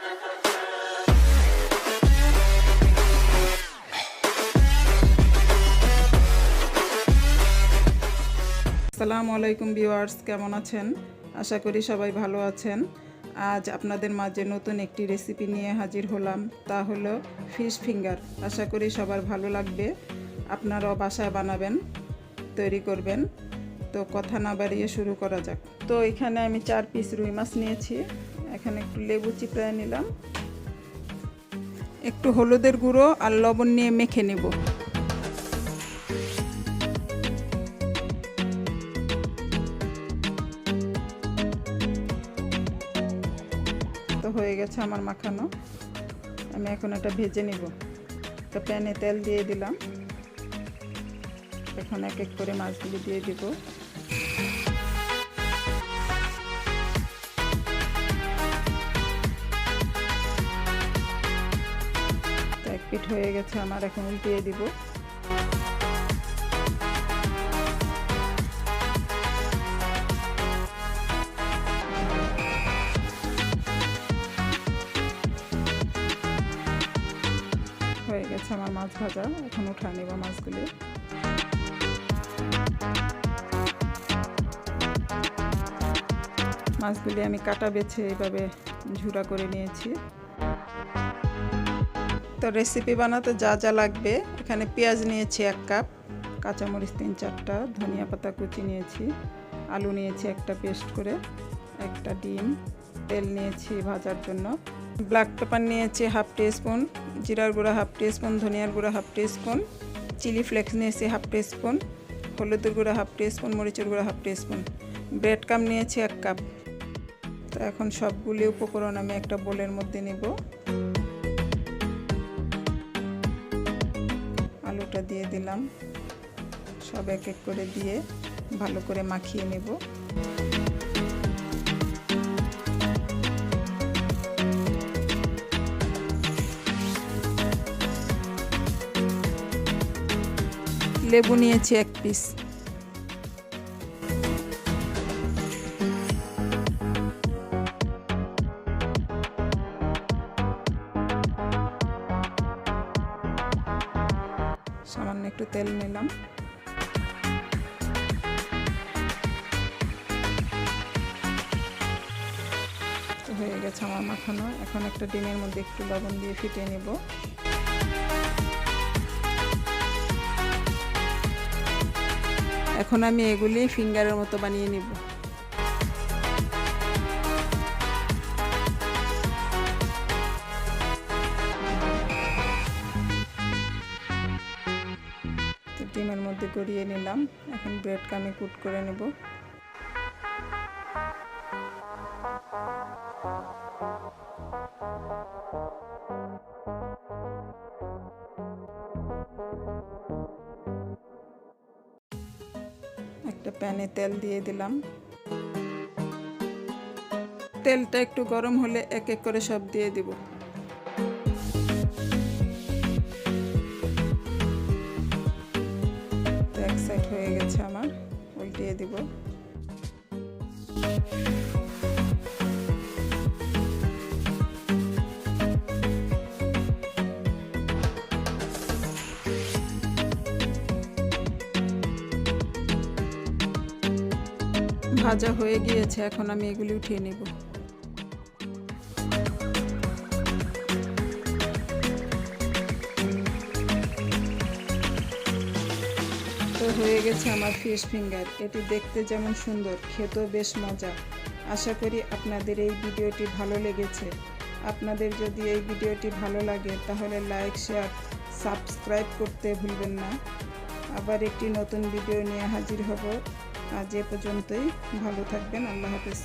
আসসালামু আলাইকুম ভিউয়ার্স, কেমন আছেন? আশা করি সবাই ভালো আছেন। আজ আপনাদের মাঝে নতুন একটি রেসিপি নিয়ে হাজির হলাম, তা হলো ফিশ ফিঙ্গার। আশা করি সবার ভালো লাগবে। আপনারাও বাসায় বানাবেন, তৈরি করবেন। তো কথা না বাড়িয়ে শুরু করা যাক। তো এখানে আমি 4 পিস রুই মাছ নিয়েছি। এখানে একটু লেবু চিপড়ায় নিলাম, একটু হলুদের গুঁড়ো আর লবণ নিয়ে মেখে নেব। তো হয়ে গেছে আমার মাখানো। আমি এখন এটা ভেজে নিব। তো প্যানে তেল দিয়ে দিলাম। এখন এক এক করে মাছগুলি দিয়ে দিব। তো এক পিঠ হয়ে গেছে আমার, এখন উল্টিয়ে দিব। হয়ে গেছে আমার মাছ ভাজা, এখন উঠিয়ে নেব মাছগুলি। মাছগুলি আমি কাটা বেছে এইভাবে ঝুরা করে নিয়েছি। তো রেসিপি বানাতে যা যা লাগবে, এখানে পেঁয়াজ নিয়েছি 1 কাপ, কাঁচামরিচ 3-4টা, ধনিয়া পাতা কুচি নিয়েছি, আলু নিয়েছি একটা পেস্ট করে, একটা ডিম, তেল নিয়েছি ভাজার জন্য, ব্ল্যাক পেপার নিয়েছি 1/2 টিস্পুন, জিরার গুঁড়া 1/2 টিস্পুন, ধনিয়ার গুঁড়া 1/2 টিস্পুন, চিলি ফ্লেক্স নিয়েছি 1/2 টিস্পুন, হলুদের গুঁড়া 1/2 টিস্পুন, মরিচের গুঁড়া 1/2 টিস্পুন, ব্রেড ক্রাম্ব নিয়েছি 1 কাপ। তো এখন সবগুলি উপকরণ আমি একটা বোলের মধ্যে নেব। আলুটা দিয়ে দিলাম, সব এক এক করে দিয়ে ভালো করে মাখিয়ে নেব। লেবু নিয়েছি 1 পিস। সামান্য একটু তেল নিলাম। হয়ে গেছে আমার মাখানো। এখন একটা ডিমের মধ্যে একটু লবণ দিয়ে ফিটিয়ে নেব। এখন আমি এগুলি ফিঙ্গারের মতো বানিয়ে নিব। ডিমের মধ্যে গড়িয়ে নিলাম। এখন ব্রেড ক্রাম্বে কুট করে নেব। একটা প্যানে তেল দিয়ে দিলাম। তেলটা একটু গরম হলে এক এক করে সব দিয়ে দিব। তো এক সাইড হয়ে গেছে আমার, উল্টিয়ে দিব। ভাজা হয়ে গিয়েছে, এখন আমি এগুলি উঠিয়ে নেব। তো হয়ে গেছে আমার ফিশ ফিঙ্গার। এটি দেখতে যেমন সুন্দর, খেতেও বেশ মজা। আশা করি আপনাদের এই ভিডিওটি ভালো লেগেছে। আপনাদের যদি এই ভিডিওটি ভালো লাগে তাহলে লাইক, শেয়ার, সাবস্ক্রাইব করতে ভুলবেন না। আবার একটি নতুন ভিডিও নিয়ে হাজির হব। আজ এ পর্যন্তই। ভালো থাকবেন। আল্লাহ হাফেজ।